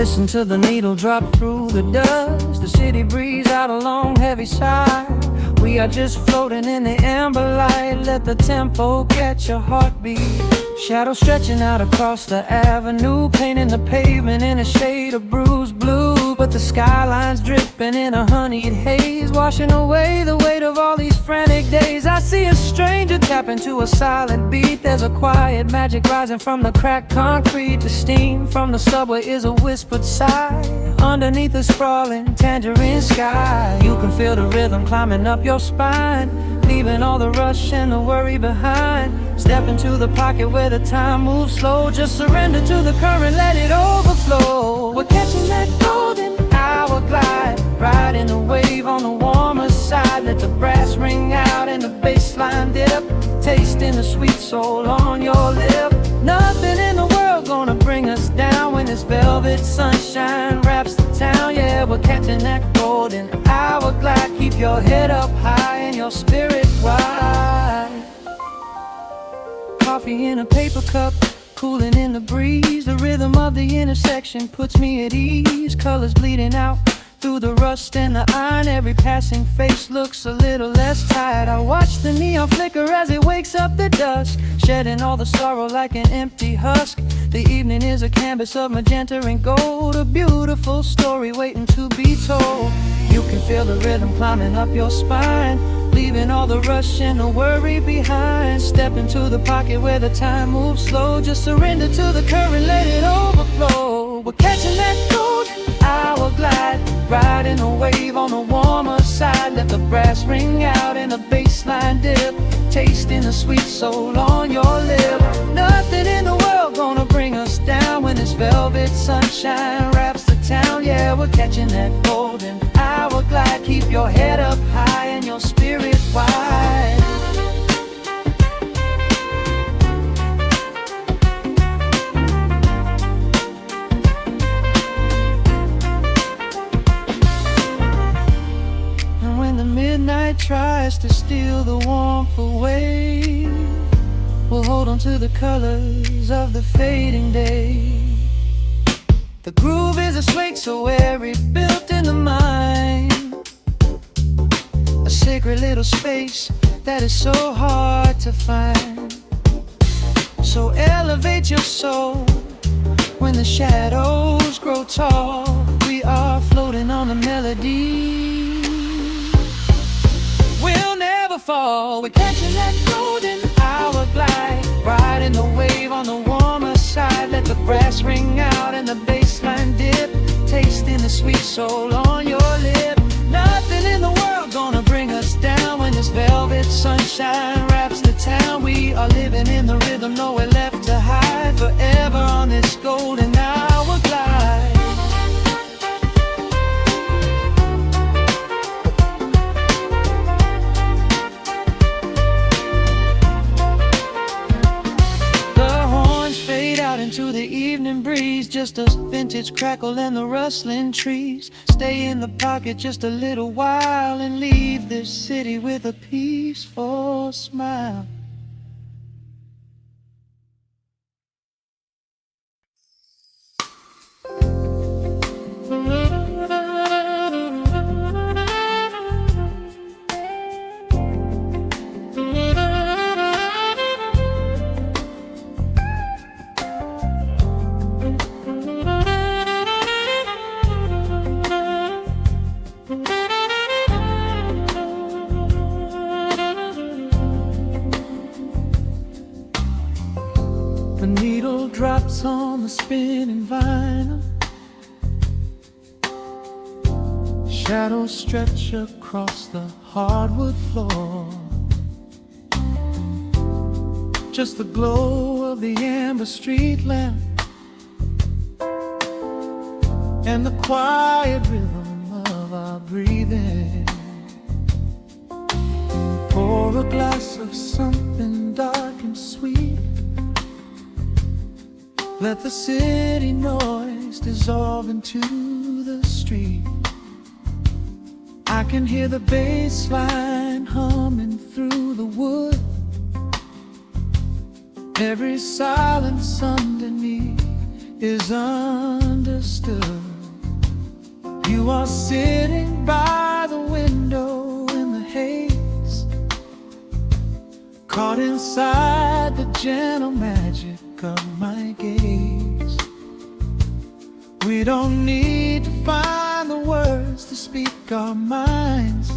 Listen to the needle drop through the dust. The city breeze out a long heavy sigh. We are just floating in the amber light. Let the tempo catch your heartbeat. Shadows stretching out across the avenue, painting the pavement in a shade of bruised blue. But the skyline's dripping in a honeyed haze, washing away the weight of all these frantic days. I see a stranger tap into a silent beat. There's a quiet magic rising from the cracked concrete. The steam from the subway is a whispered sigh underneath the sprawling tangerine sky. You can feel the rhythm climbing up your spine, leaving all the rush and the worry behind. Step into the pocket where the time moves slow. Just surrender to the current, let it overflow. We're catching that golden hour glide, riding the wave on the warmer side. Let the brass ring out and the bass line dip, tasting the sweet soul on your lip. Nothing in the world gonna bring us down when this velvet sunshine wraps the town. Yeah, we're catching that golden hour glide. Keep your head up high and your spirit wide. Coffee in a paper cup, cooling in the breeze. The rhythm of the intersection puts me at ease. Colors bleeding out through the rust and the iron. Every passing face looks a little less tired. I watch the neon flicker as it wakes up the dusk, shedding all the sorrow like an empty husk. The evening is a canvas of magenta and gold, a beautiful story waiting to be told. You can feel the rhythm climbing up your spine, leaving all the rush and the worry behind. Step into the pocket where the time moves slow. Just surrender to the current, let it overflow. We're catching that golden hour glide, riding a wave on the warmer side. Let the brass ring out and the bass line dip, tasting the sweet soul on your lip. Nothing in the world gonna bring us down when this velvet sunshine wraps the town. Yeah, we're catching that golden hour glide. Keep your head up high and your spirit wide. And when the midnight tries to steal the warmth away, we'll hold on to the colors of the fading day. The groove is a swing so airy, built in the mind, a sacred little space that is so hard to find. So elevate your soul when the shadows grow tall. We are floating on the melody, we'll never fall. We're catching that golden hour glide, riding the wave on the warmer side. Let the brass ring out and the bass line dip, tasting the sweet soul on your lip. Nothing in the world gonna bring us down when this velvet sunshine wraps the town. We are living in the rhythm, nowhere left to hide, forever on this golden hour glide. Into the evening breeze, just a vintage crackle and the rustling trees. Stay in the pocket just a little while and leave this city with a peaceful smile. The needle drops on the spinning vinyl, shadows stretch across the hardwood floor. Just the glow of the amber street lamp and the quiet rhythm of our breathing. Pour a glass of something dark and sweet, let the city noise dissolve into the street. I can hear the bass line humming through the wood, every silence underneath is understood. You are sitting by the window in the haze, caught inside the gentle magic of my gaze. We don't need to find the words to speak our minds,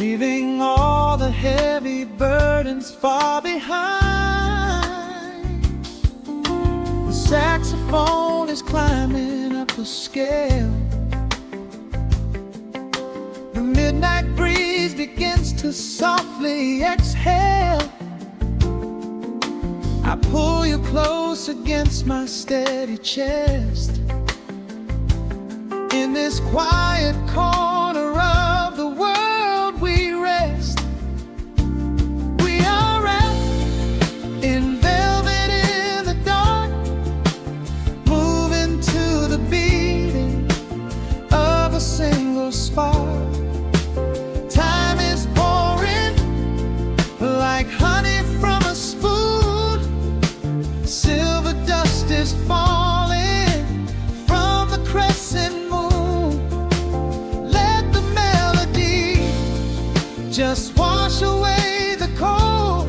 leaving all the heavy burdens far behind. The saxophone is climbing up the scale. The midnight breeze begins to softly exhale. I pull you close against my steady chest. In this quiet corner of the world we rest. We are wrapped in velvet in the dark, moving to the beating of a single spark. Time is pouring like honey from a spoon. Silver dust is falling from the crescent moon. Let the melody just wash away the cold.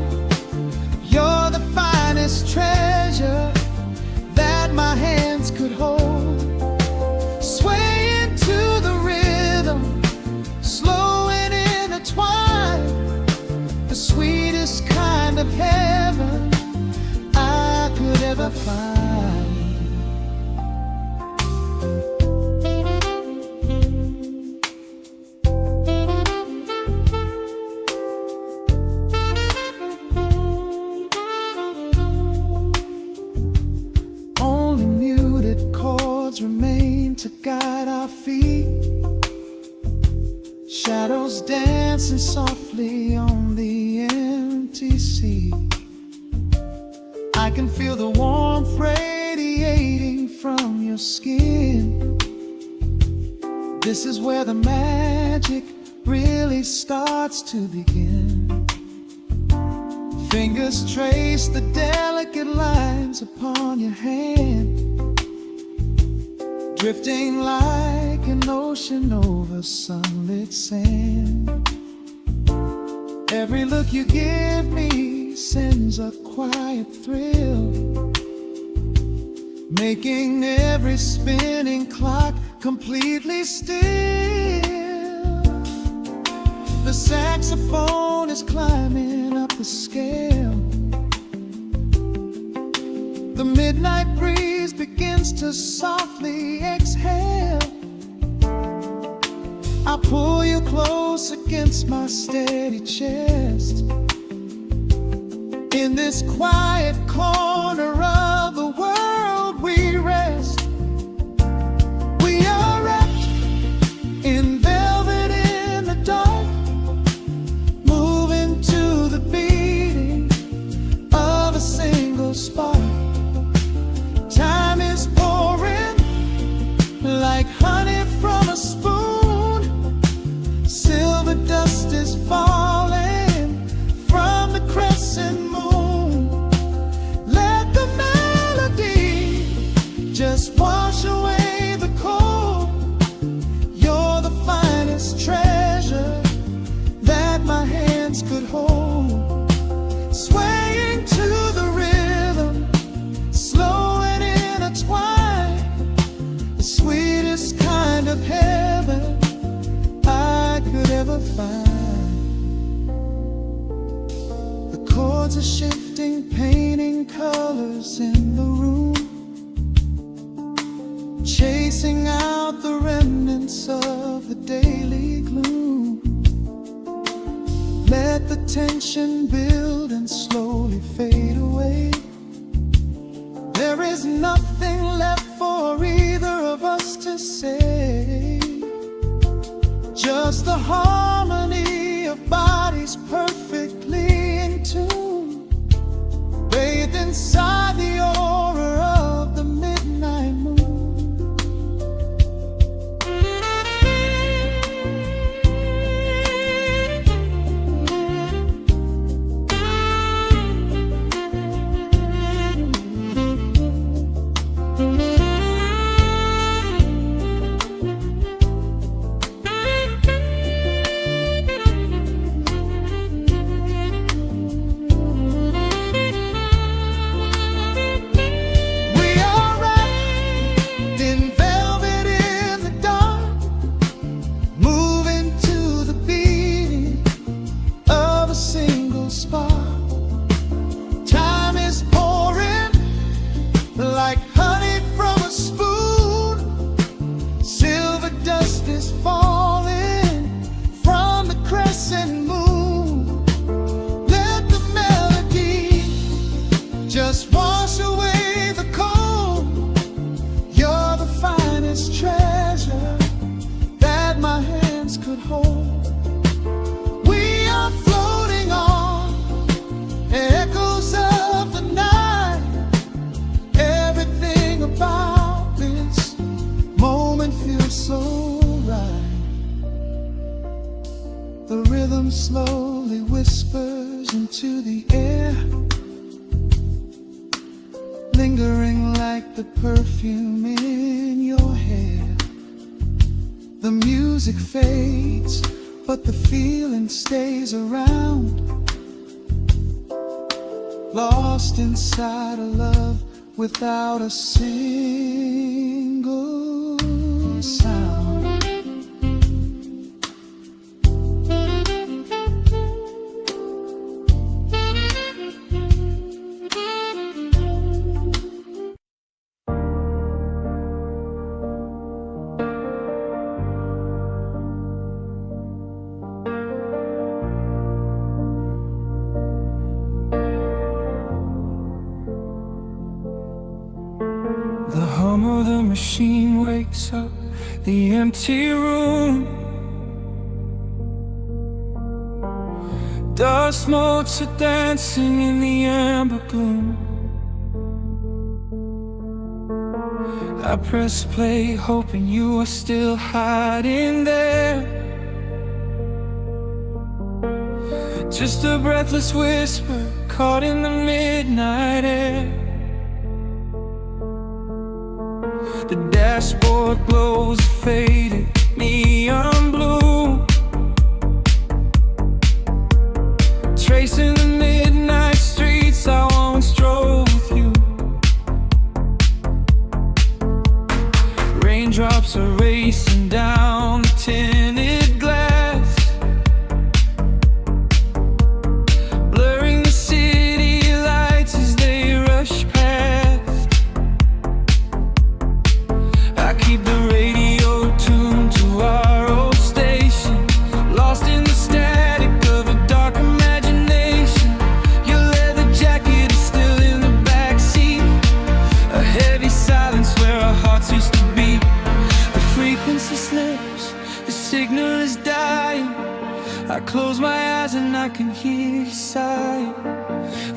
You're the finest treasure that my hands could hold. Swaying to the rhythm, slow and intertwined, the sweetest kind of heaven I could ever find. Only muted chords remain to guide our feet, shadows dancing softly on the empty sea. I can feel the warmth radiating from your skin. This is where the magic really starts to begin. Fingers trace the delicate lines upon your hand, drifting like an ocean over sunlit sand. Every look you give me sends a quiet thrill, making every spinning clock completely still. The saxophone is climbing up the scale. The midnight breeze begins to softly exhale. I pull you close against my steady chest. In this quiet corner of the world we rest. We are wrapped in velvet in the dark, moving to the beating of a single spark. Time is pouring like honey from a spoon. Silver dust is falling from the crescent moon. Let the melody just wash away the cold. You're the finest treasure that my hands could hold. Swaying to the rhythm, slow and intertwined, the sweetest kind of heaven I could ever find. The chords are shifting, painting colors in the room, chasing out the remnants of the daily gloom. Let the tension build and slowly fade away. There is nothing left for either of us to say, just the harmony of bodies perfectly in tune, bathed inside the aura of the midnight moon. rhythm slowly whispers into the air, lingering like the perfume in your hair. The music fades, but the feeling stays around, lost inside a love without a single sound. The hum of the machine wakes up the empty room. Dust motes are dancing in the amber gloom. I press play, hoping you are still hiding there. Just a breathless whisper caught in the midnight air. The dashboard glows a faded neon blue, tracing the midnight streets I once drove with you. Raindrops are racing down the tinted glass, blurring the city lights as they rush past. Keep the radio tuned to our old station, lost in the static of a dark imagination. Your leather jacket is still in the backseat, a heavy silence where our hearts used to beat. The frequency slips, the signal is dying. I close my eyes and I can hear you sighing.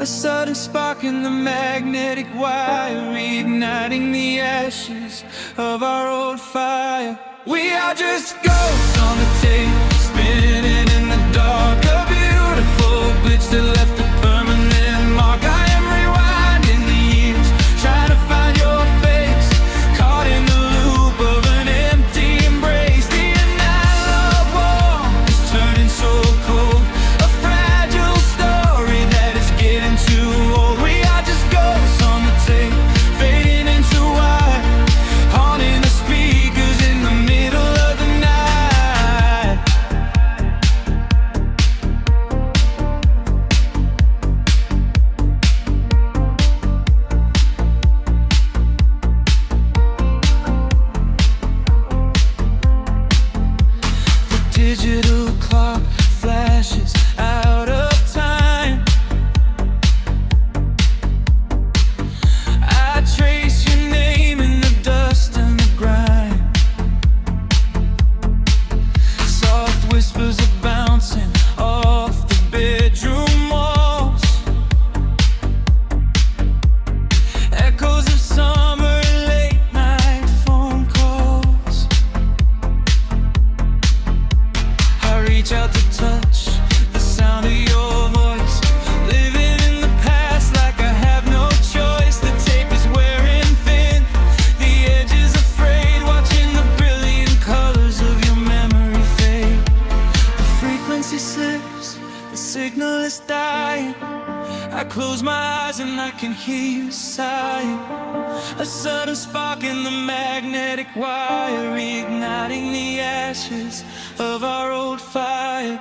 A sudden spark in the magnetic wire, reigniting the ashes of our old fire. We are just ghosts on the tape, spinning in the dark. A beautiful glitch that left a permanent mark. I am rewinding the years, trying to find your face, caught in the loop of an empty embrace. The analog warmth is turning so cold, a fragile story that is getting too old. We are just ghosts on the tape, fading into white, haunting the speakers in the middle of the night. The digital clock flashes out of time. I trace your name in the dust and the grime. Soft whispers are bouncing off the bedroom walls, echoes of summer late night phone calls. I reach out to touch the sound of your voice, living in the past like I have no choice. The tape is wearing thin, the edge is afraid, watching the brilliant colors of your memory fade. The frequency slips, the signal is dying. I close my eyes and I can hear you sighing. A sudden spark in the magnetic wire, reigniting the ashes of our old fire.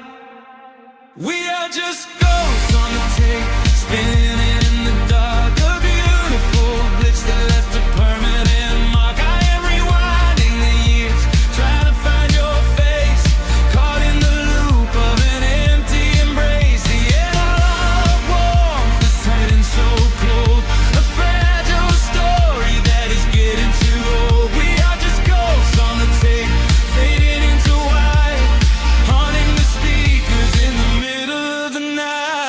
We are just ghosts on the tape, spinning in the dark. A beautiful glitch that left a permanent mark. I am rewinding the years, trying to find your face, caught in the loop of an empty embrace. The analog warmth is turning so cold, a fragile story that is getting too old. We are just ghosts on the tape, fading into white, haunting the speakers in the middle of the night.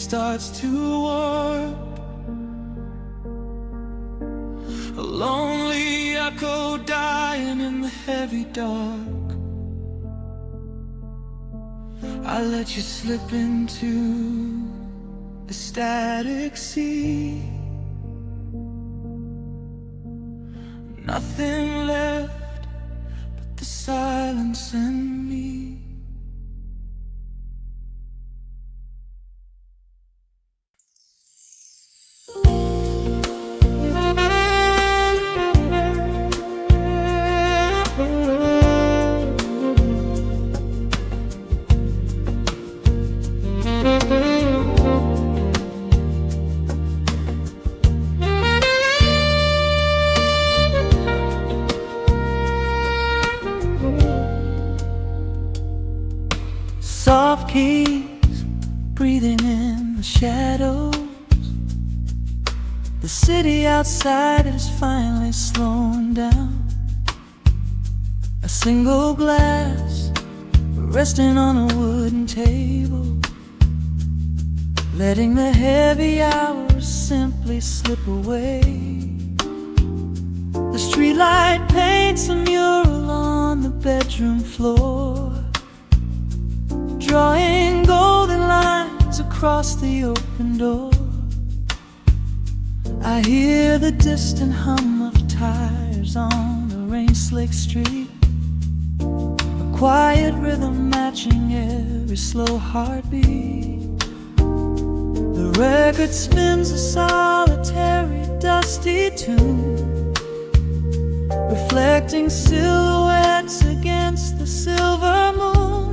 starts to warp. A lonely echo dying in the heavy dark. I let you slip into the static sea. Nothing left but the silence and me. Soft keys breathing in the shadows. The city outside is finally slowing down. A single glass resting on a wooden table, letting the heavy hours simply slip away. The streetlight paints a mural on the bedroom floor, drawing golden lines across the open door. I hear the distant hum of tires on the rain-slicked street, a quiet rhythm matching every slow heartbeat. The record spins a solitary, dusty tune, reflecting silhouettes against the silver moon.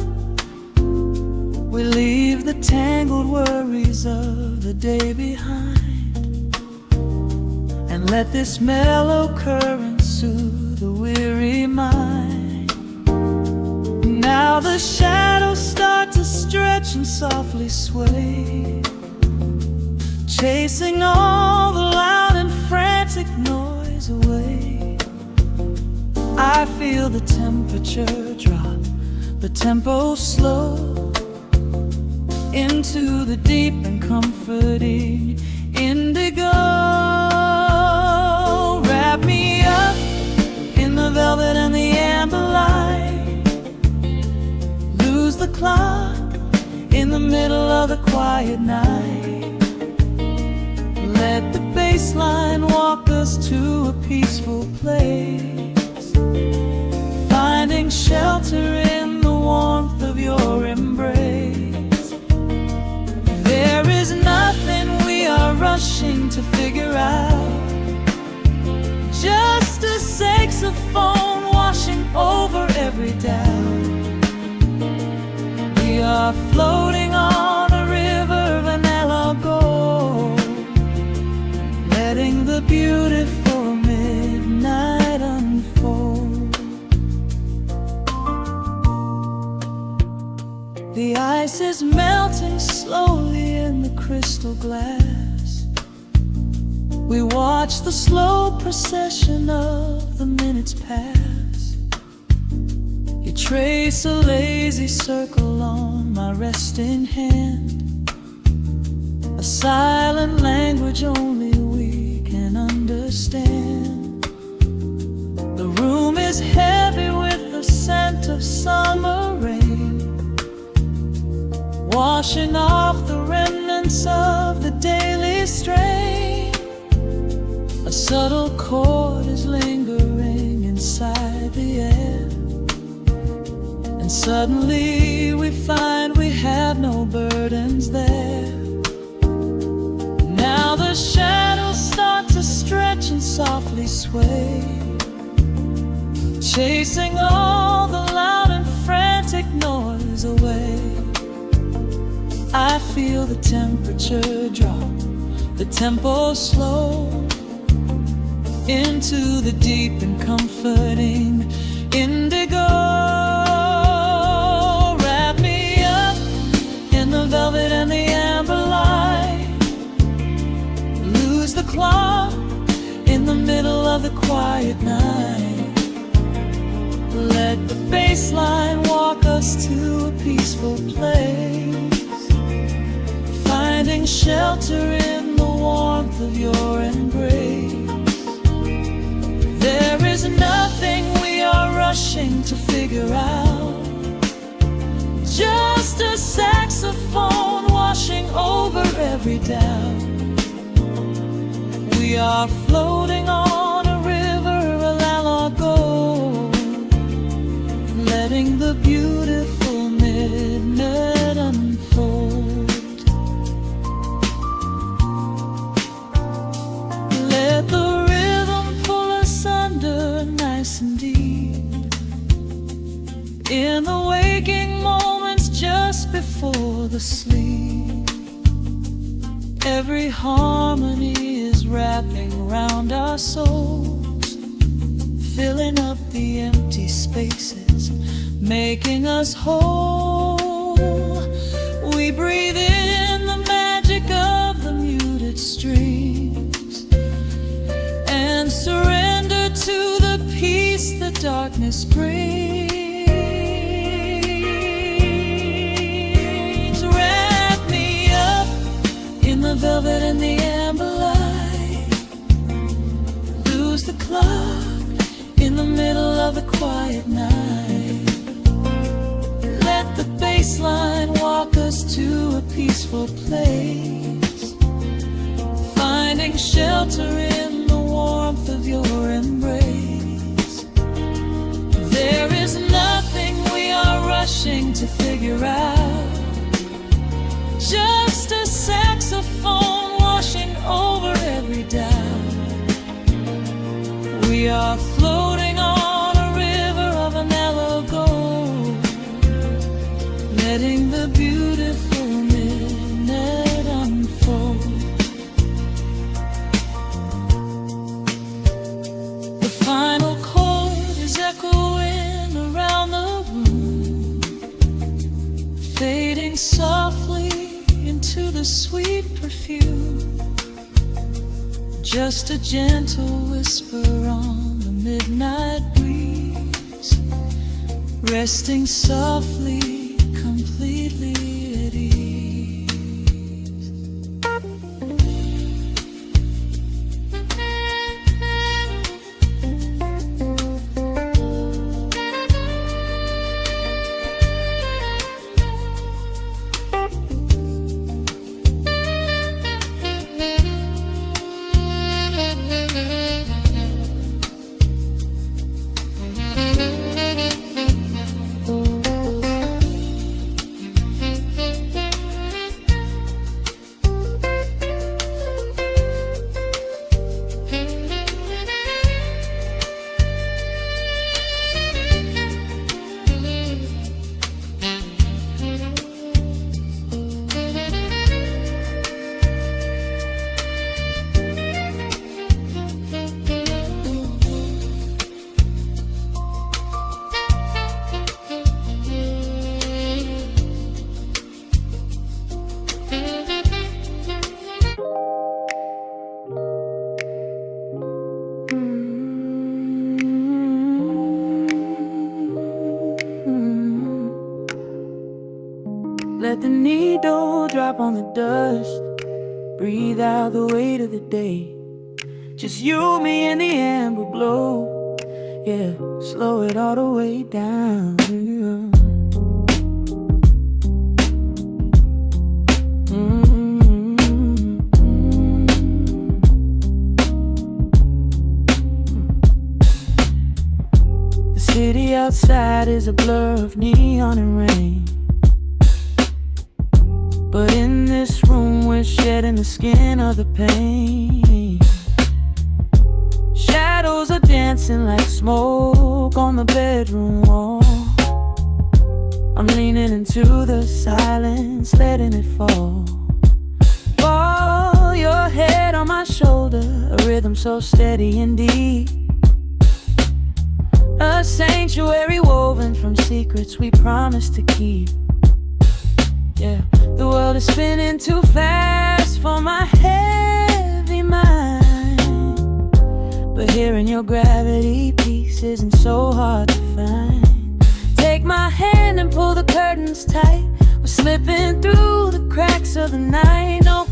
We leave the tangled worries of the day behind, and let this mellow current soothe the weary mind. Now the shadows start to stretch and softly sway, chasing all the loud and frantic noise away. I feel the temperature drop, the tempo slow, into the deep and comforting indigo. Wrap me up in the velvet and the amber light. Lose the clock in the middle of the quiet night. Let the bass line walk us to a peaceful place, finding shelter in the warmth of your embrace. There is nothing we are rushing to figure out, just a saxophone washing over every doubt. We are floating on a river vanilla gold, letting the beautiful midnight unfold. The ice is melting slowly in the crystal glass. We watch the slow procession of the minutes pass. You trace a lazy circle on my resting hand, a silent language only we can understand. The room is heavy with the scent of summer rain, washing off the remnants of the daily strain. A subtle chord is lingering inside the air, and suddenly we find we have no burdens there. Now the shadows start to stretch and softly sway, chasing all the loud and frantic noise away. I feel the temperature drop, the tempo slow, into the deep and comforting indigo. Wrap me up in the velvet and the amber light. Lose the clock in the middle of the quiet night. Let the bass line walk us to a peaceful place, finding shelter in the warmth of your embrace. There is nothing we are rushing to figure out, just a saxophone washing over every doubt. We are floating on a river, a largo, letting the beautiful midnight unfold. Let the rhythm pull us under nice and deep, in the waking moments just before the sleep. Every harmony is wrapping around our souls, filling up the empty spaces, making us whole. We breathe in the magic of the muted strings and surrender to the peace the darkness brings. Wrap me up in the velvet and the amber light, lose the clock in the middle of the quiet night. Let the bass line walk us to a peaceful place, finding shelter in the warmth of your embrace. There is nothing we are rushing to figure out, just a saxophone washing over every doubt. We are floating on a river of an yellow gold, letting the beautiful midnight unfold. The final chord is echoing around the room, fading softly into the sweet perfume. Just a gentle whisper on the midnight breeze, resting softly, completely at ease. Let the needle drop on the dust, breathe out the weight of the day. Just you, me, and the amber glow. Yeah, slow it all the way down. The city outside is a blur of neon and rain, but in this room we're shedding the skin of the pain. Shadows are dancing like smoke on the bedroom wall. I'm leaning into the silence, letting it fall. Fall, your head on my shoulder, a rhythm so steady and deep. A sanctuary woven from secrets we promised to keep. Yeah, the world is spinning too fast for my heavy mind, but hearing your gravity piece isn't so hard to find. Take my hand and pull the curtains tight. We're slipping through the cracks of the night. No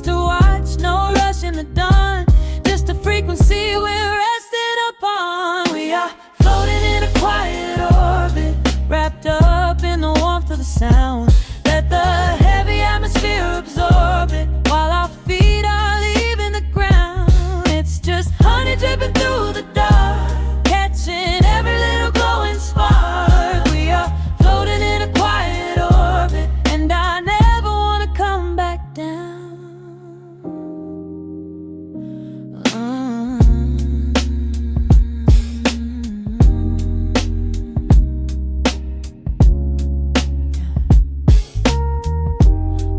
to watch, no rush in the dawn. Just a frequency we're resting upon. We are floating in a quiet orbit, wrapped up in the warmth of the sound. Let the heavy atmosphere absorb it, while our feet are leaving the ground. It's just honey dripping through the dark, catching every little glowing spark. We are floating in a quiet orbit, and I never want to come back down.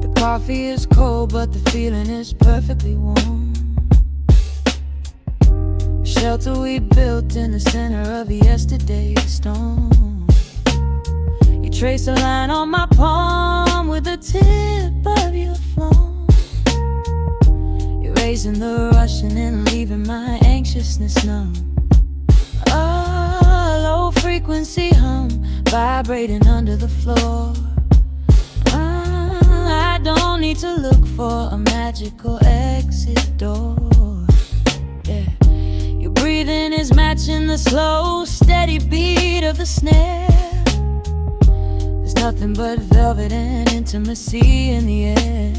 The coffee is cold, but the feeling is perfectly warm. Shelter we built in the center of yesterday's storm. You trace a line on my palm with the tip of your phone, erasing the rushing and leaving my anxiousness numb. A low frequency hum vibrating under the floor. I don't need to look for a magical exit door. Yeah. Your breathing is matching the slow, steady beat of the snare. There's nothing but velvet and intimacy in the air.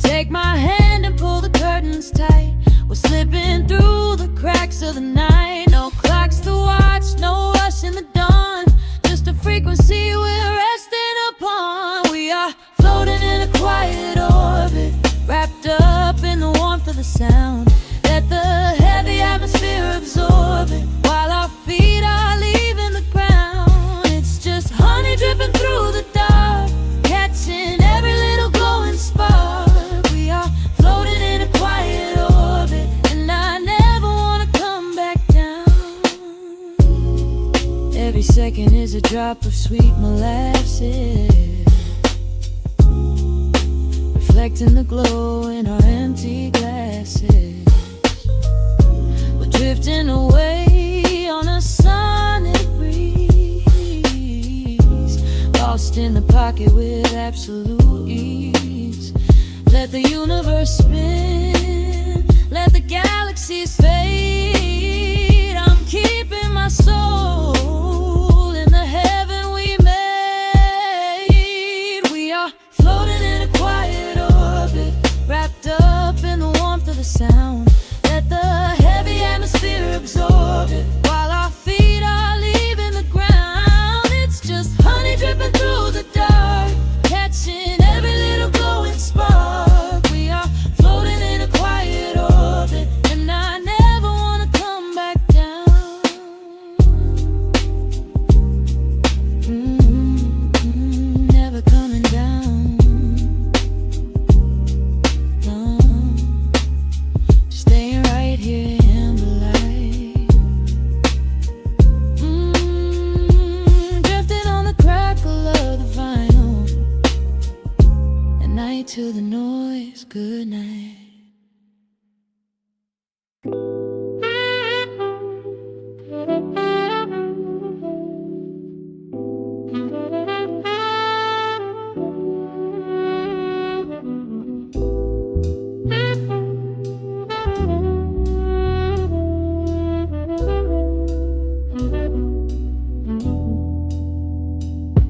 Take my hand and pull the curtains tight. We're slipping through the cracks of the night. No clocks to watch, no rush in the dawn. Just a frequency we're resting upon. We are floating in a quiet orbit, wrapped up in the warmth of the sound. Let the heavy atmosphere absorb it, while our feet are leaving the ground. It's just honey dripping through the dark, catching every little glowing spark. We are floating in a quiet orbit, and I never want to come back down. Every second is a drop of sweet molasses, reflecting the glow in our empty glasses. We're drifting away on a sonic breeze, lost in the pocket with absolute ease. Let the universe spin, let the galaxies fade. I'm keeping my soul in the heaven we made. We are floating in a quiet orbit, wrapped up in the warmth of the sound. Let the heavy atmosphere absorb it, while our feet are leaving the ground. It's just honey dripping through the dark, catching every little glowing spark. We are floating in a quiet orbit, and I never want to come back down. Never coming down. No, staying right here in the light. Drifting on the crackle of the vinyl, and night to the noise, good night.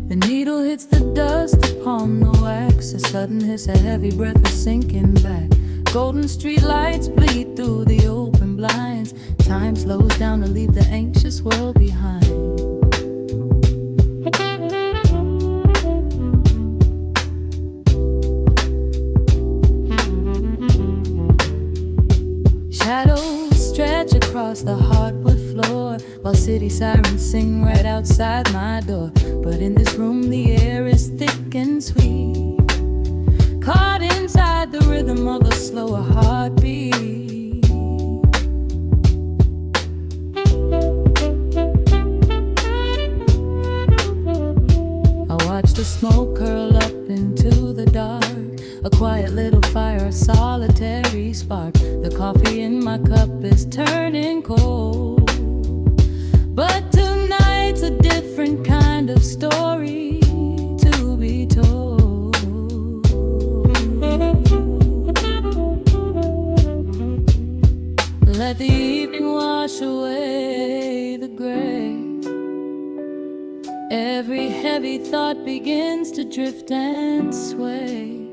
The needle hits the dust upon the wax. A sudden hiss, a heavy breath is sinking back. Golden street lights bleed through the open blinds. Time slows down to leave the anxious world behind. Shadows stretch across the hardwood floor, while city sirens sing right outside my door. But in this room the air is thick and sweet, caught inside the rhythm of a slower heartbeat. I watch the smoke curl up into the dark, a quiet little fire, a solitary spark. The coffee in my cup is turning cold, but tonight's a different kind of story to be told. away the gray. Every heavy thought begins to drift and sway.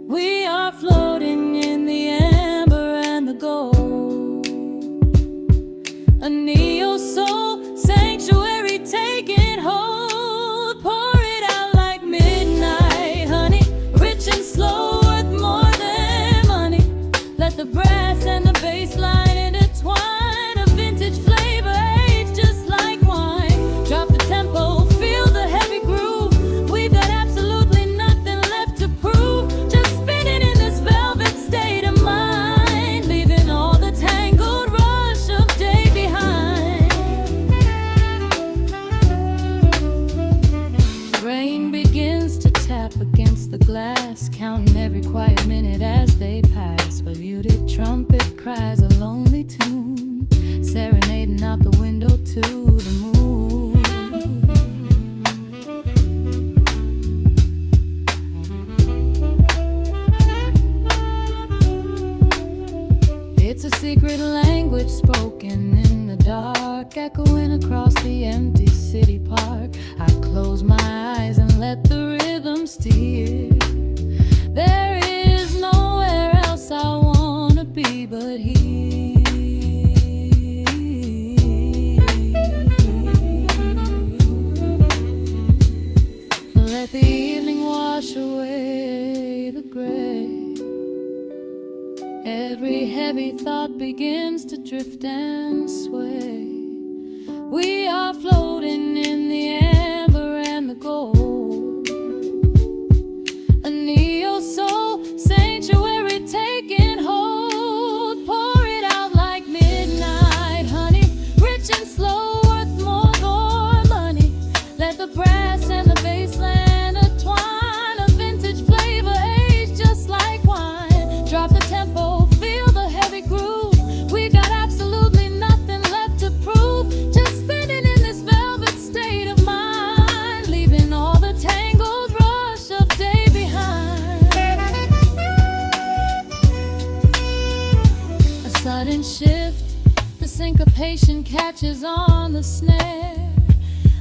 We are floating in the amber and the gold, a neo-soul sanctuary taking hold. Pour it out like midnight honey, rich and slow, worth more than money. Let the brass and the bass line intertwine, a vintage flavor aged just like wine. Drop the tempo, feel the heavy groove. We've got absolutely nothing left to prove, just spinning in this velvet state of mind, leaving all the tangled rush of day behind. Rain begins to tap against the glass, counting every quiet minute as they pass. A muted trumpet cries a lonely tune, serenading out the window to the moon. It's a secret language spoken in the dark, echoing across the empty city park. I close my eyes and let the rhythm steer. There is nowhere else I wanna be but here. Let the evening wash away the gray. Every heavy thought begins to drift and sway. We are floating in the amber and the gold, a neo-soul sanctuary taking hold. Pour it out like midnight honey, rich and slow, worth more than money. Let the brass and the bass line intertwine, a vintage flavor aged just like wine. Drop the tempo, feel the heavy groove. We got absolutely nothing left to prove, just spinning in this velvet state of mind, leaving all the tangled rush of day behind. A sudden shift, the syncopation catches on the snare.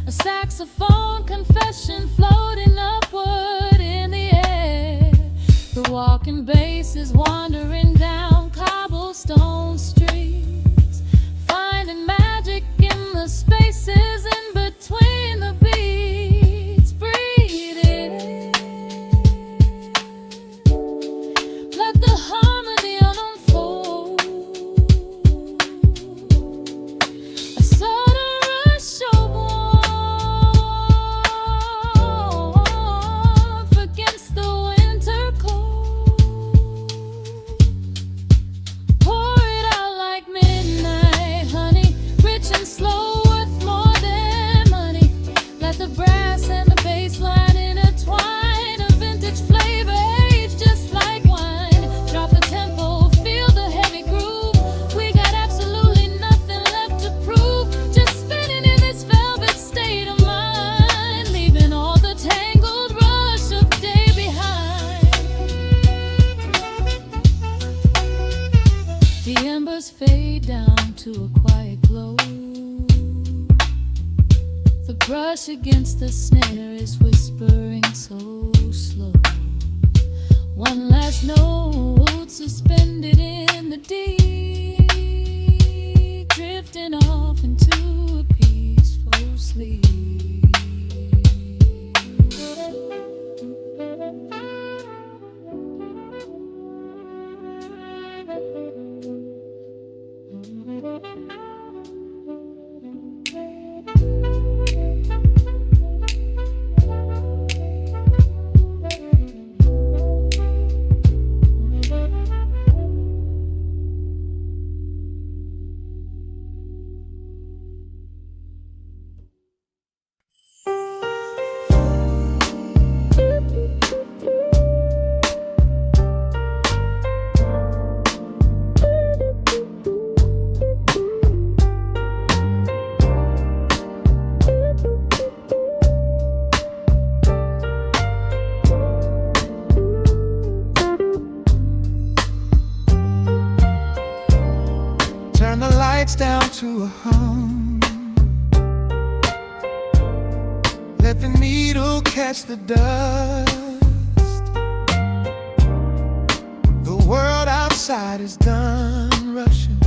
A saxophone confession floating upward in the air. The walking bass is wandering down cobblestone streets, finding magic in the spaces in between the beats. Breathe it in, let the harmony unfold. A sudden rush of warmth against the winter cold. Pour it out like midnight honey, rich and slow, worth more than money. Let the brass and the bass line intertwine, a vintage flavor aged just like wine. Drop the tempo, feel the heavy groove. We got absolutely nothing left to prove, just spinning in this velvet state of mind, leaving all the tangled rush of day behind. The embers fade down to a quiet glow. The brush against the snare is whispering so slow. One last note suspended in the deep, drifting off into a peaceful sleep. gets down to a hum. Let the needle catch the dust. The world outside is done rushing.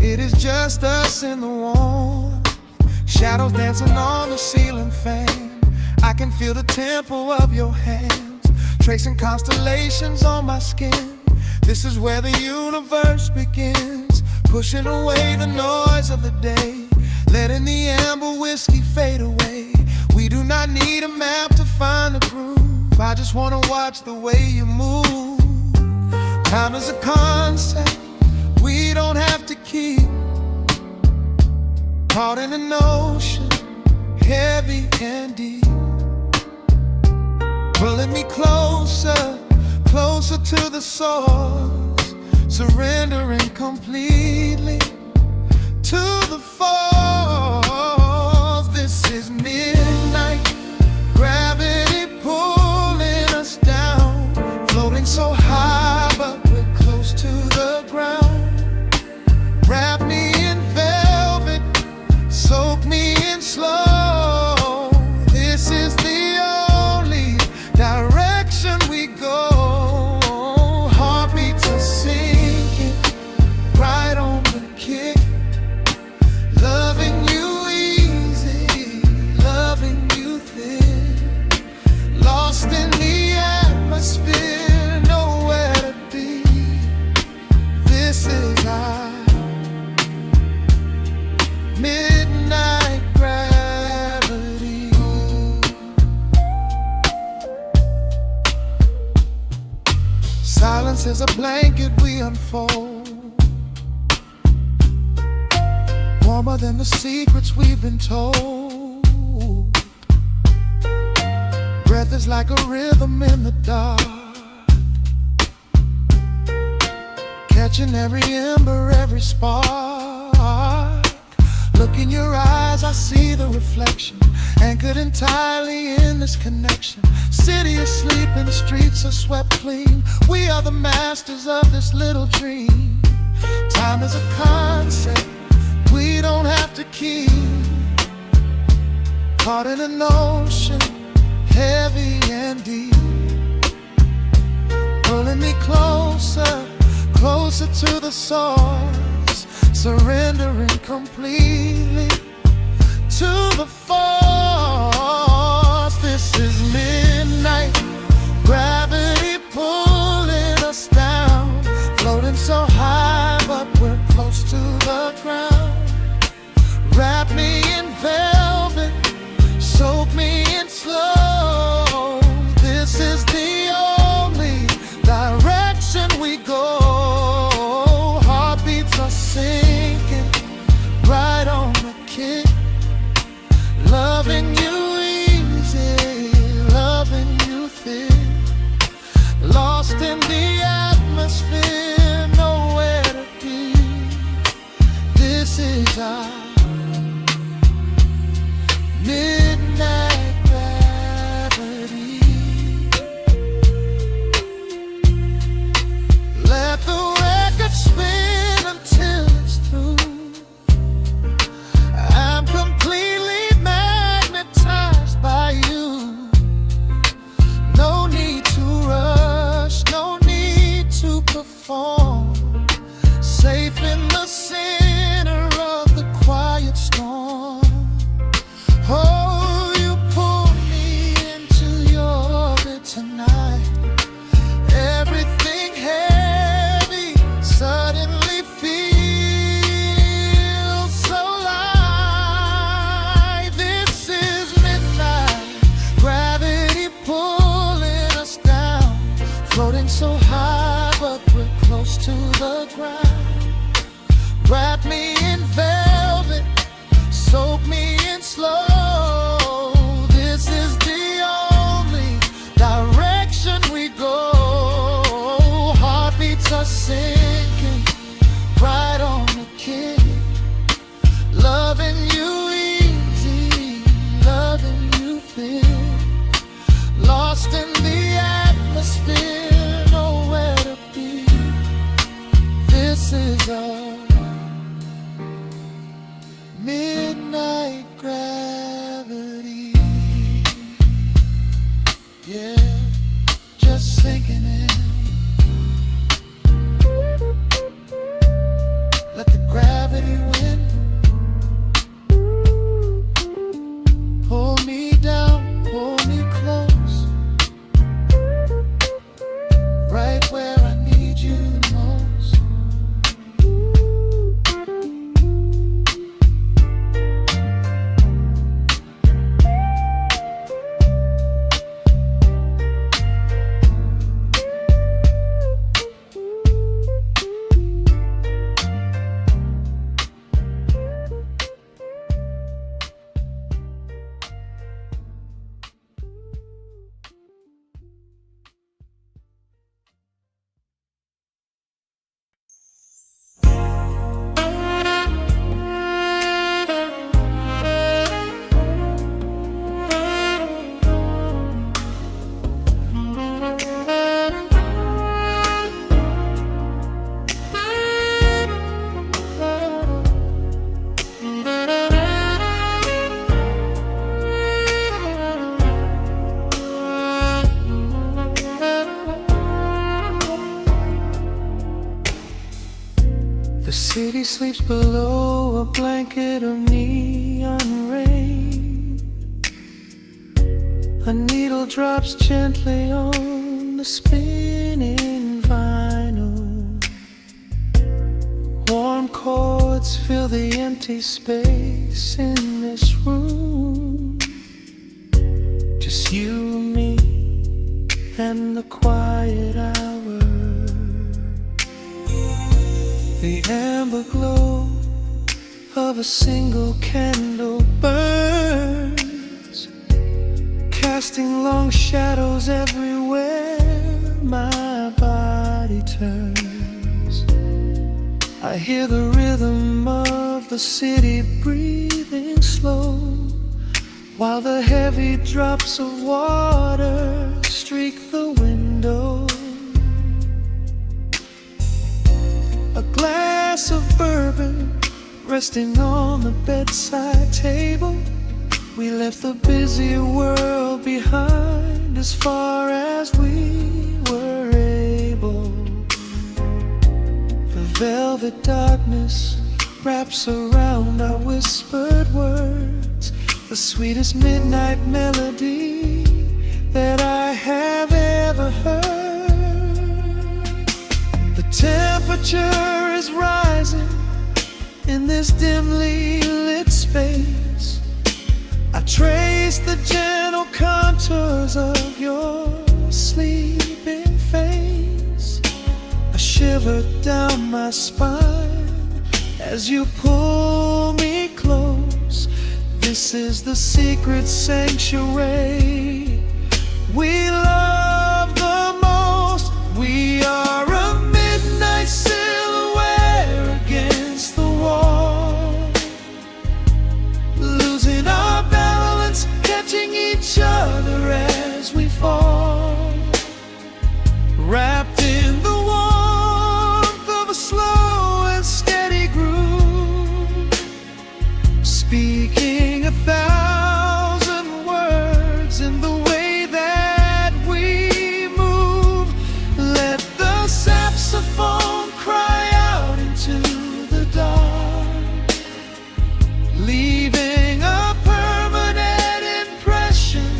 It is just us in the warmth, shadows dancing on the ceiling fan. I can feel the tempo of your hands, tracing constellations on my skin. This is where the universe begins, pushing away the noise of the day, letting the amber whiskey fade away. We do not need a map to find the groove. I just wanna watch the way you move. Time is a concept we don't have to keep, caught in an ocean, heavy and deep, pulling me closer, closer to the source, surrendering completely to the force. This is midnight, gravity pulling us down, floating so high but we're close to the ground. Wrap me in velvet, soak me in slow. This is the only direction we go. Heartbeats are sinking, right on the kick. Loving you easy, loving you thin. Lost in the atmosphere, nowhere to be. This is our midnight gravity. Silence is a blanket we unfold, warmer than the secrets we've been told. Breath is like a rhythm in the dark, catching every ember, every spark. Look in your eyes, I see the reflection, anchored entirely in this connection. City asleep and the streets are swept clean. We are the masters of this little dream. Time is a concept we don't have to keep, caught in an ocean, heavy and deep, pulling me closer, closer to the source, surrendering completely to the force. This is midnight, gravity pulling us down, floating so high but we're close to the ground. Wrap me in velvet, soak me in slow. This is the only direction we go. Heartbeats are sinking, right on the kick. Loving you easy, loving you thin. Lost in the atmosphere, nowhere to be. This is our midnight gravity. Let the record spin until it's through. I'm completely magnetized by you. No need to rush, no need to perform. Safe in the center of the quiet. city sleeps below a blanket of neon rain. A needle drops gently on the spinning vinyl. Warm chords fill the empty space in this room. Just you, me, and the quiet hour. The amber glow of a single candle burns, casting long shadows everywhere my body turns. I hear the rhythm of the city breathing slow, while the heavy drops of water streak the window. A glass of bourbon resting on the bedside table. We left the busy world behind as far as we were able. The velvet darkness wraps around our whispered words, the sweetest midnight melody that I have ever heard. The temperature is rising in this dimly lit space. I trace the gentle contours of your sleeping face. A shiver down my spine as you pull me close. This is the secret sanctuary we love the most. We are a midnight silhouette against the wall, losing our balance, catching each other as we fall, wrapped in the warmth of a slow and steady groove, speaking 1,000 words in the way that we move. Let the saxophone cry out into the dark, leaving a permanent impression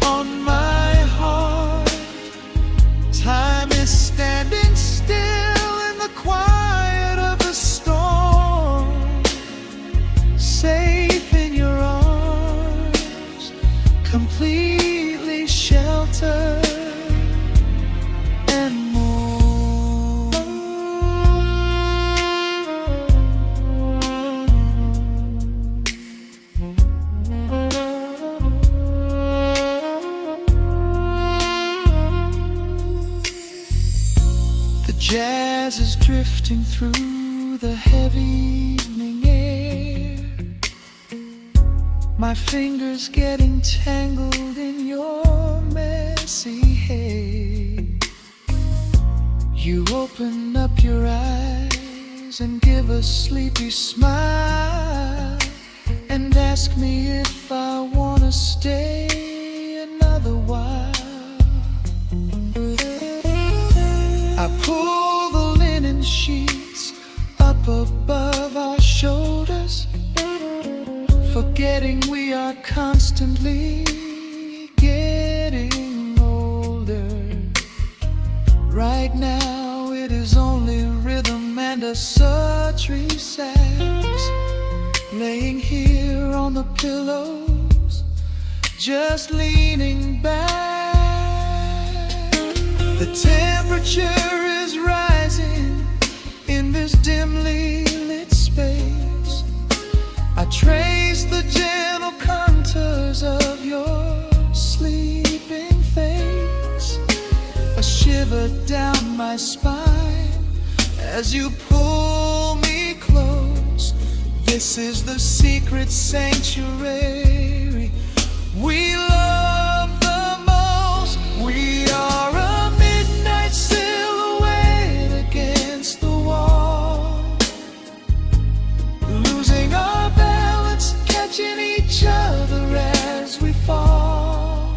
on my heart. Time is standing still in the quiet of the storm, safe in your arms, completely sheltered and more. The jazz is drifting through the heavy evening air, my fingers getting tangled in your messy hair. You open up your eyes and give a sleepy smile, and ask me if I wanna stay another while. I pull the linen sheets up above our shoulders, forgetting we are constantly getting older. Right now it is only rhythm and a sultry sax, laying here on the pillows, just leaning back. The temperature is rising in this dimly lit space. I trace the gentle contours of your sleeping face. A shiver down my spine as you pull me close. This is the secret sanctuary we love the most. We are a midnight silhouette against the wall, losing our balance, catching each other as we fall,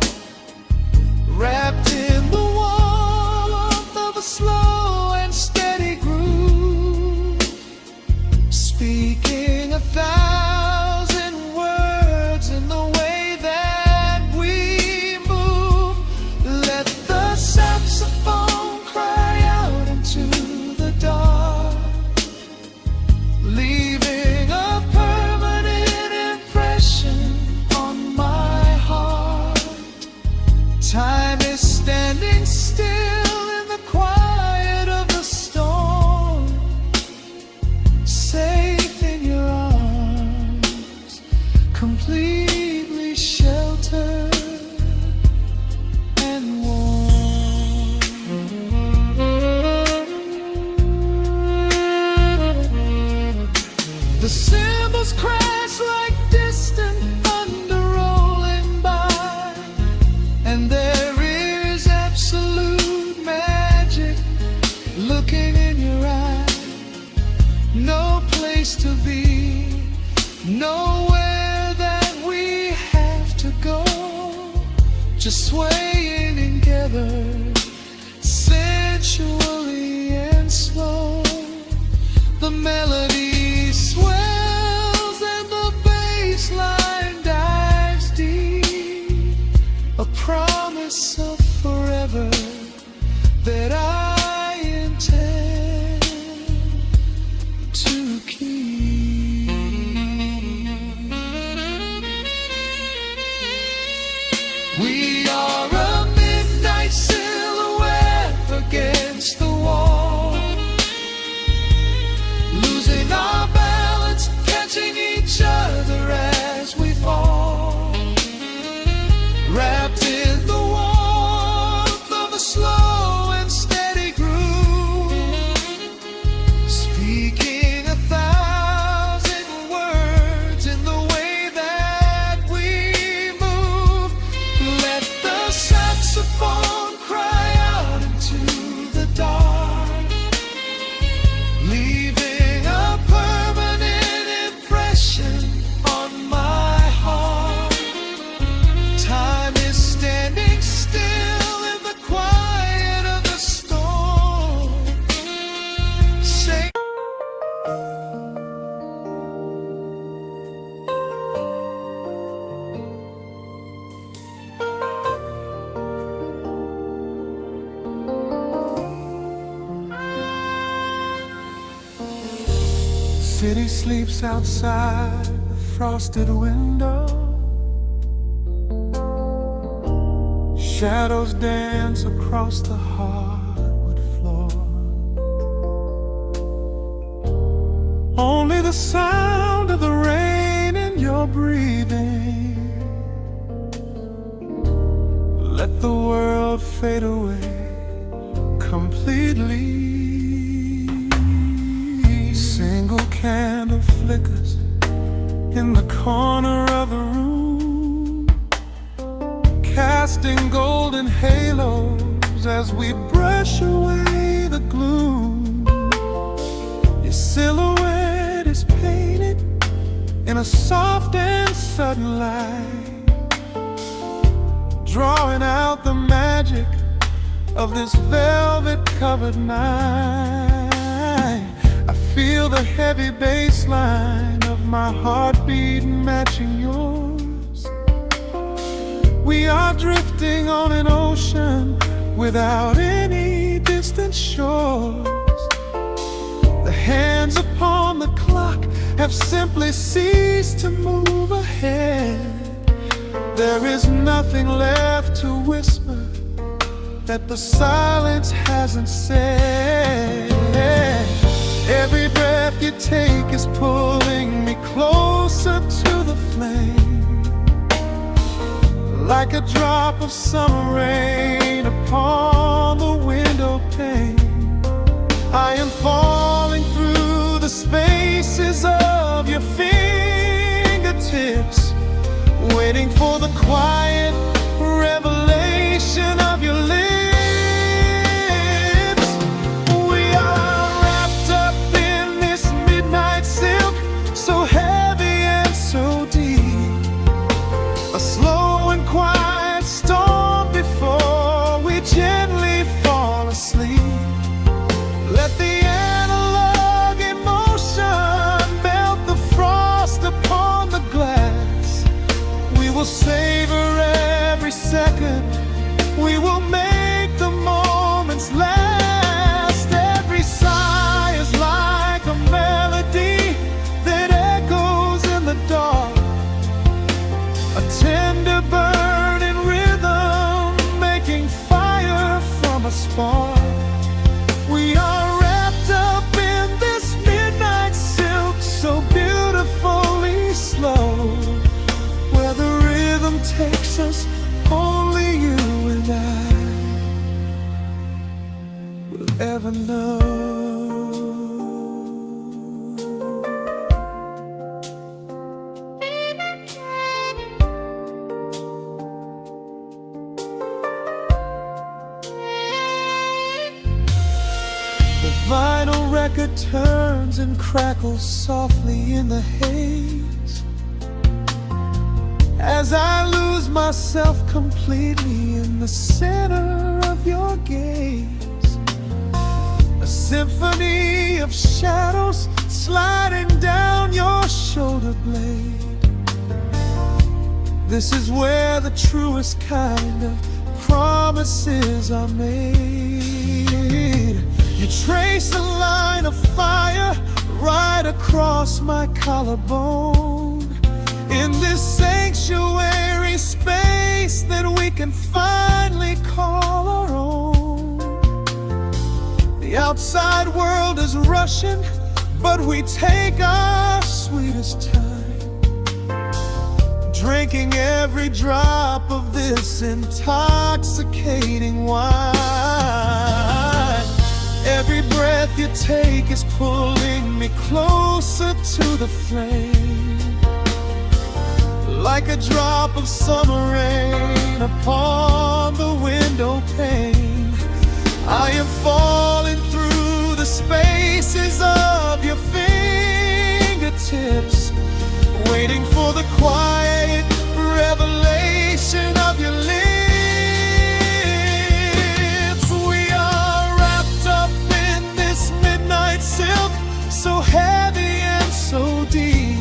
wrapped in the warmth of a slow and steady groove, speaking 1,000 words in the way that we move. Let the saxophone cry out into the dark, leaving a permanent impression on my heart. Time is standing still in the quiet of the storm, safe in your arms, completely sheltered and warm. The cymbals crash like distant thunder rolling by, and there is absolute magic looking in your eyes. No place to be, nowhere that we have to go, just swaying together, sensually and slow. The melody swells and the bass line dives deep, a promise of forever that I intend to keep. We are a midnight silhouette against the wall, losing our balance, catching each other as we fall, wrapped in the warmth of a slow and steady groove, speaking 1,000 words in the way that we move. Let the saxophone cry out into the dark, leaving a permanent impression on my heart. Time is standing still in the quiet of the storm. Say city sleeps outside the frosted window, shadows dance across the hardwood floor. Only the sound of the rain in your breathing. Let the world fade away completely. Single candle flickers in the corner of the room, casting golden halos as we brush away the gloom. Your silhouette is painted in a soft and sudden light, drawing out the magic of this velvet-covered night. I feel the heavy bass line of my heartbeat matching yours. We are drifting on an ocean without any distant shores. The hands upon the clock have simply ceased to move ahead. There is nothing left to whisper that the silence hasn't said. Every breath you take is pulling me closer to the flame, like a drop of summer rain upon the window pane. I am falling through the spaces of your fingertips, waiting for the quiet revelation of your lips. We are wrapped up in this midnight silk, so heavy and so deep, a slow and quiet storm before we gently fall asleep. Let the analog emotion takes us, only you and I will ever know. The vinyl record turns and crackles softly in the haze as I lose myself completely in the center of your gaze. A symphony of shadows sliding down your shoulder blade. This is where the truest kind of promises are made. You trace a line of fire right across my collarbone, in this sanctuary space that we can finally call our own. The outside world is rushing, but we take our sweetest time, drinking every drop of this intoxicating wine. Every breath you take is pulling me closer to the flame, like a drop of summer rain upon the window pane. I am falling through the spaces of your fingertips, waiting for the quiet revelation of your lips. We are wrapped up in this midnight silk, so heavy and so deep.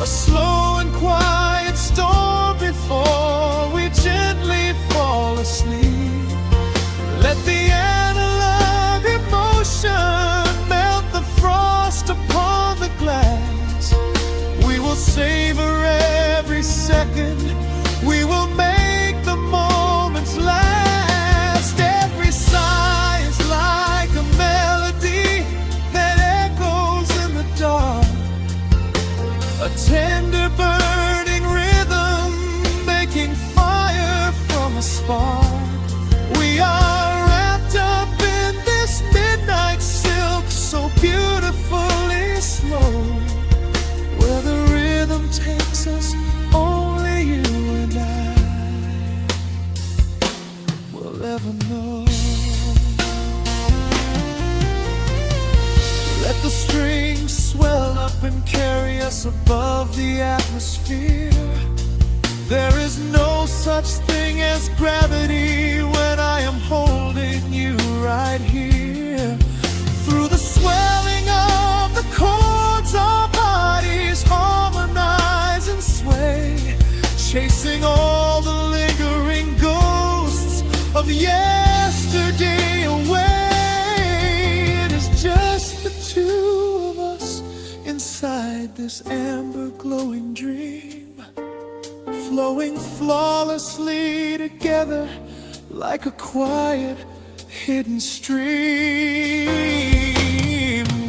A slow and quiet storm before we gently fall asleep. Let the analog emotion melt the frost upon the glass. We will savor every second, we will make the moments last. Every sigh is like a melody that echoes in the dark, a tender burning rhythm making fire from a spark. We are wrapped up in this midnight silk, so beautifully slow, where the rhythm takes us, only you and I will ever know. Let the strings swell up and carry us above the atmosphere. There is no such thing as gravity when I am holding you right here. Through the swelling of the chords, our bodies harmonize and sway, chasing all the lingering ghosts of yesterday away. It is just the two of us inside this amber glowing dream, flowing flawlessly together like a quiet hidden stream.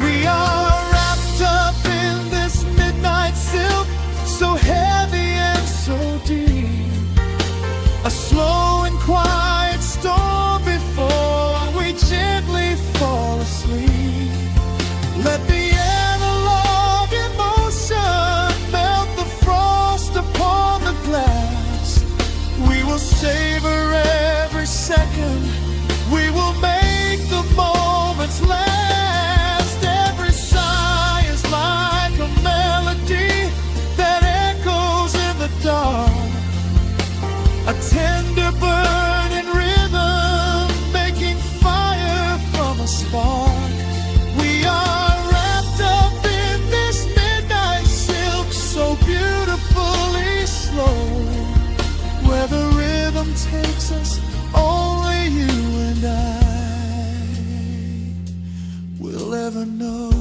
We are wrapped up in this midnight silk, so heavy and so deep. A slow and quiet storm before we gently fall asleep. Let the analog emotion melt the frost upon the glass. We will savor every second, we will make the moments last. Every sigh is like a melody that echoes in the dark, a tender burning rhythm making fire from a spark. We are wrapped up in this midnight silk, so beautifully slow, where the rhythm takes us, only you and I will ever know.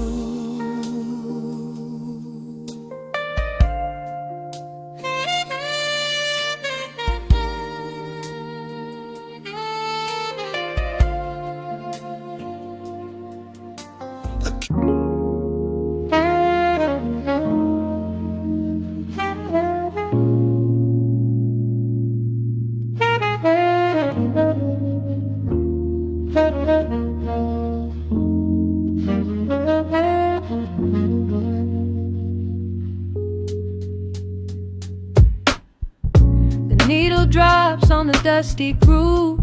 drops on the dusty groove.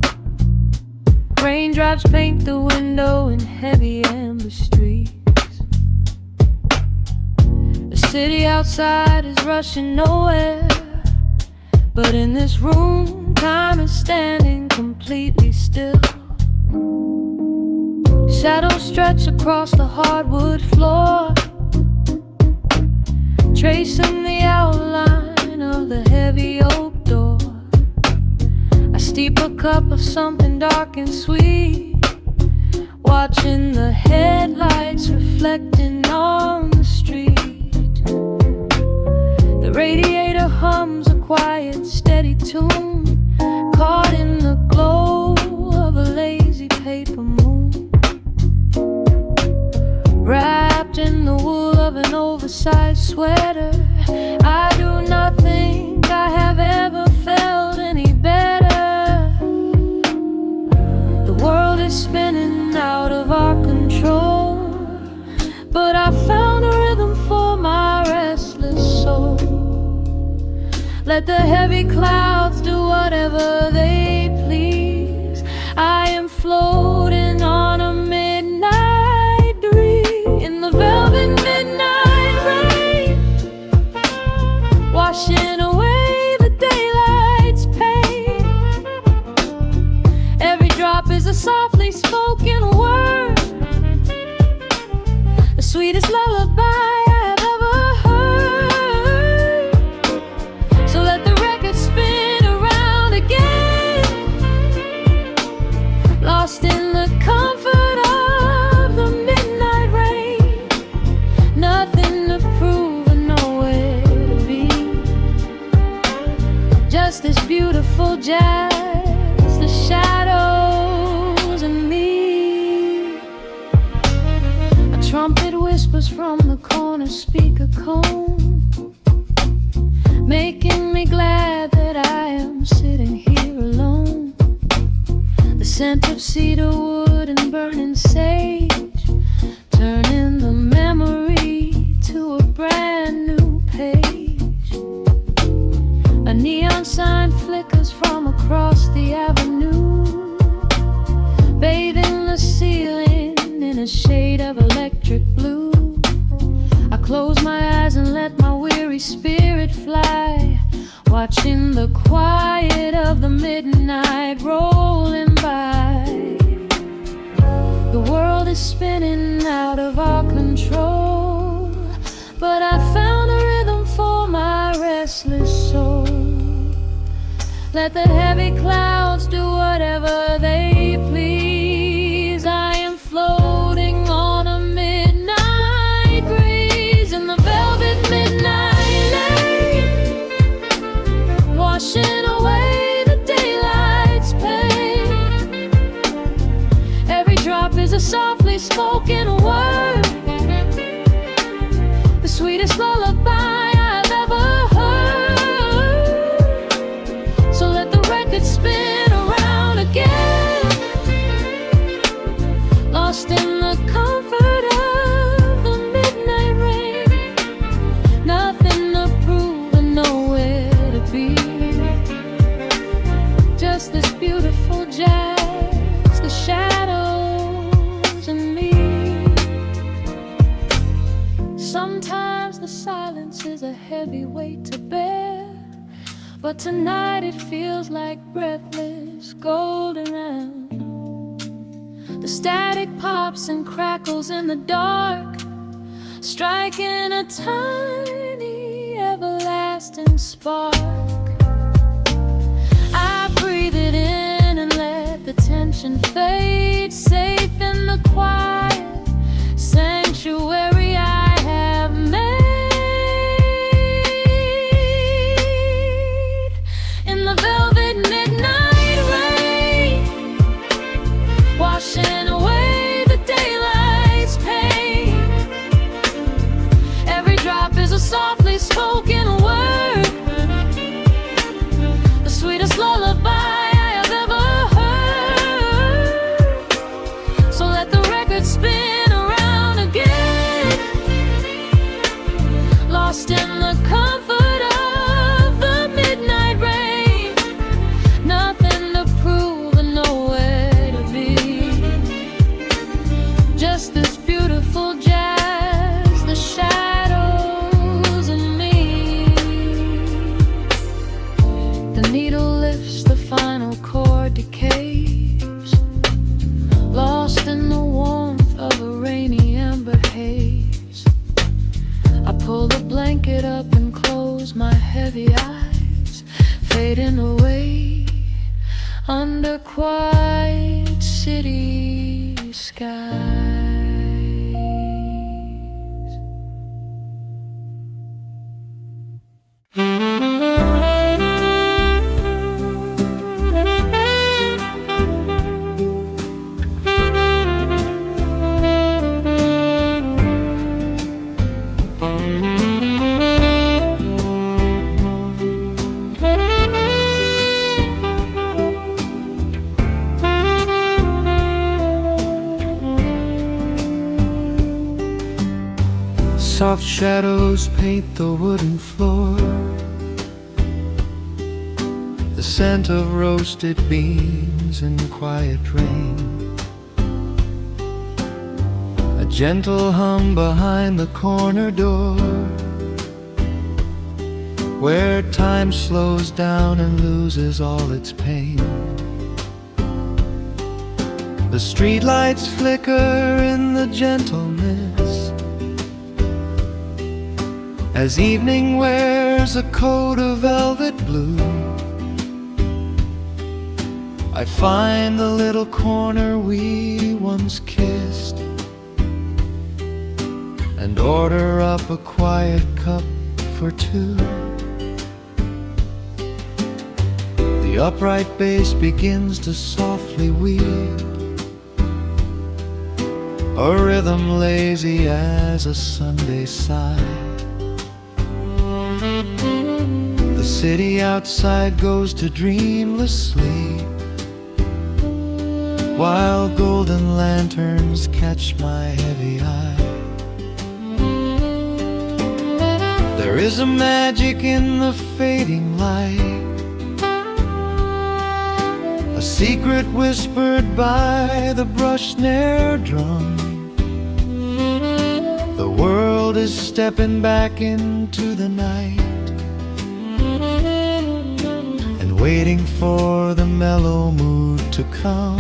Raindrops paint the window in heavy amber streets. The city outside is rushing nowhere, but in this room, time is standing completely still. Shadows stretch across the hardwood floor, tracing the outline of the heavy oak door. I steep a cup of something dark and sweet, watching the headlights reflecting on the street. The radiator hums a quiet, steady tune, caught in the glow of a lazy paper moon. Wrapped in the wool of an oversized sweater, I do not think I have ever felt any better. The world is spinning out of our control, but I found a rhythm for my restless soul. Let the heavy clouds do whatever they please. I am floating on a midnight breeze in the velvet midnight rain, washing away the daylight's pain. Every drop is a softly spoken word, the sweetest lullaby I have ever heard. So let the record spin around again, lost in the comfort of the midnight rain. Nothing to prove and nowhere to be, just this beautiful jazz, the shadows and me. A trumpet whispers from the corner speaker cone, making me glad that I am sitting here alone. The scent of cedar wood and burning sage, turning the memory to a brand new page. A neon sign flickers from across the avenue, bathing the ceiling in a shade of electric blue. I close my eyes and let my weary spirit fly, watching the quiet of the midnight rolling by. The world is spinning out of our control, but I found a rhythm for my restless soul. Let the heavy clouds do whatever they please. I am floating on a midnight breeze in the velvet midnight lane, washing away the daylight's pain. Every drop is a softly spoken word, the sweetest lullaby I've ever heard. So let the record spin around again, lost in the comfort of the midnight rain. Nothing to prove and nowhere to be, just this beautiful jazz, the shadows and me. Sometimes the silence is a heavy weight to bear, but tonight it feels like breathless golden round. The static pops and crackles in the dark, striking a tiny everlasting spark. I breathe it in and let the tension fade, safe in the quiet sanctuary I have made. In the velvet midnight rain, washing away the daylight's pain. Every drop is a softly spoken word, the sweetest lullaby I have ever heard. So let the record spin around again, lost in the comfort of the midnight rain. drink it up and close my heavy eyes, fading away under quiet city skies. Soft shadows paint the wooden floor, the scent of roasted beans and quiet rain, a gentle hum behind the corner door, where time slows down and loses all its pain. The streetlights flicker in the gentleness as evening wears a coat of velvet blue. I find the little corner we once kissed and order up a quiet cup for two. The upright bass begins to softly weep, a rhythm lazy as a Sunday sigh. The city outside goes to dreamless sleep, while golden lanterns catch my heavy eye. There is a magic in the fading light, a secret whispered by the brush snare drum. The world is stepping back into the night and waiting for the mellow mood to come.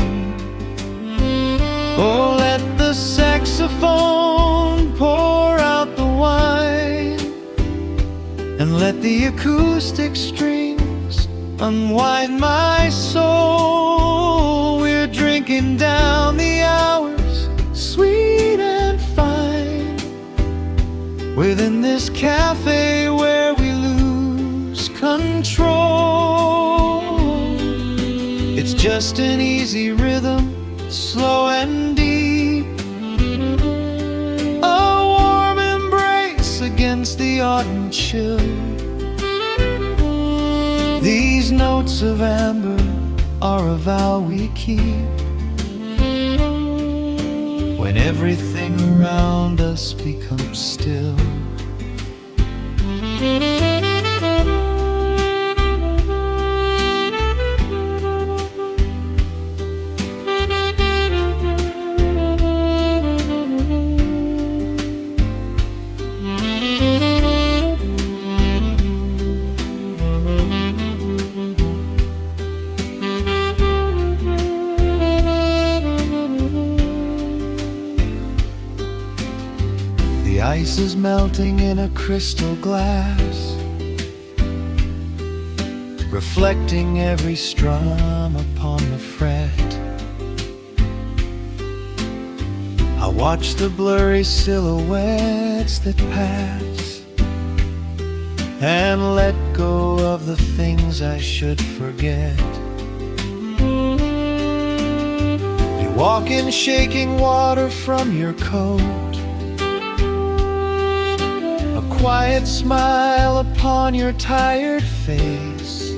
Oh, let the saxophone pour out the wine, and let the acoustic strings unwind my soul. We're drinking down the hours, sweet and fine, within this cafe where we lose control. It's just an easy rhythm, slow and deep, a warm embrace against the autumn chill. These notes of amber are a vow we keep when everything around us becomes still. The ice is melting in a crystal glass, reflecting every strum upon the fret. I watch the blurry silhouettes that pass and let go of the things I should forget. You walk in shaking water from your coat, quiet smile upon your tired face.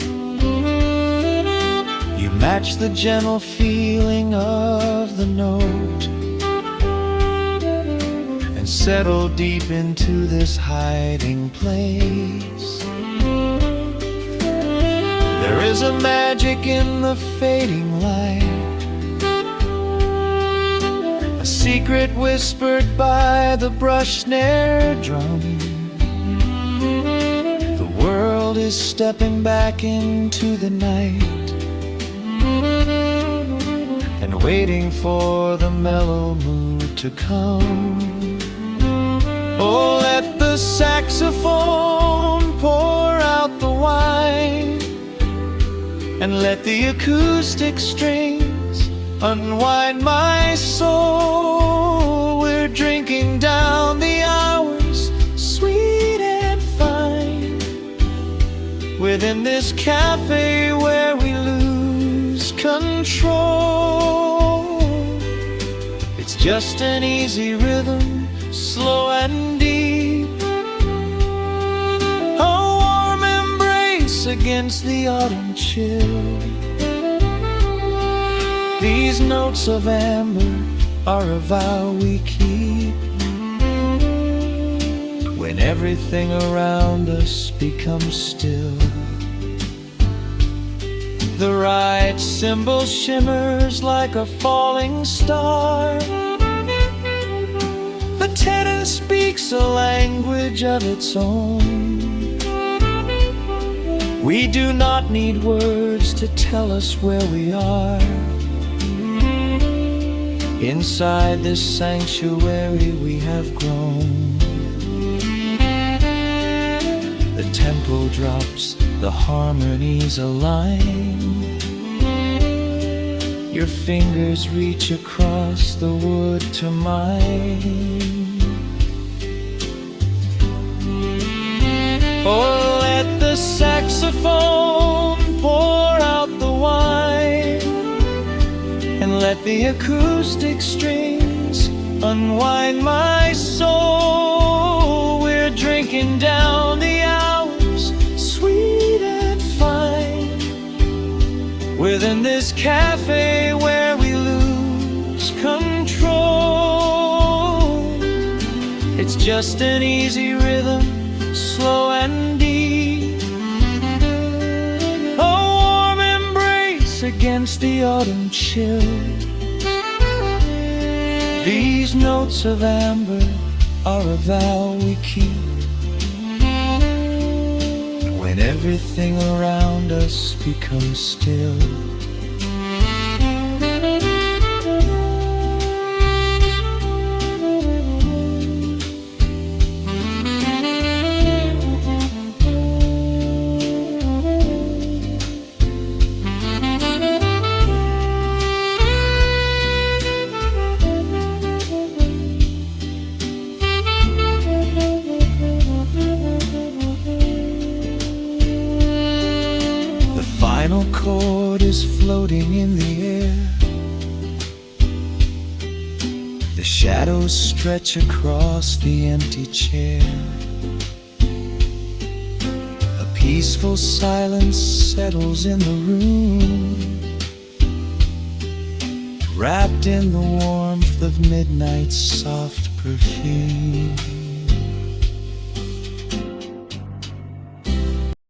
You match the gentle feeling of the note and settle deep into this hiding place. There is a magic in the fading light, a secret whispered by the brush snare drum. The world is stepping back into the night and waiting for the mellow mood to come. Oh, let the saxophone and let the acoustic strings unwind my soul. We're drinking down the hours, sweet and fine, within this cafe where we lose control. It's just an easy rhythm, slow and deep, a warm embrace against the autumn chill. These notes of amber are a vow we keep when everything around us becomes still. The right cymbal shimmers like a falling star. The tenor speaks a language of its own. We do not need words to tell us where we are. Inside this sanctuary we have grown. The tempo drops, the harmonies align. Your fingers reach across the wood to mine. Oh, let the saxophone pour out the wine, and let the acoustic strings unwind my soul. We're drinking down the hours, sweet and fine, within this cafe where we lose control. It's just an easy rhythm, slow and deep, a warm embrace against the autumn chill. These notes of amber are a vow we keep when everything around us becomes still. The final chord is floating in the air. The shadows stretch across the empty chair. A peaceful silence settles in the room, wrapped in the warmth of midnight's soft perfume.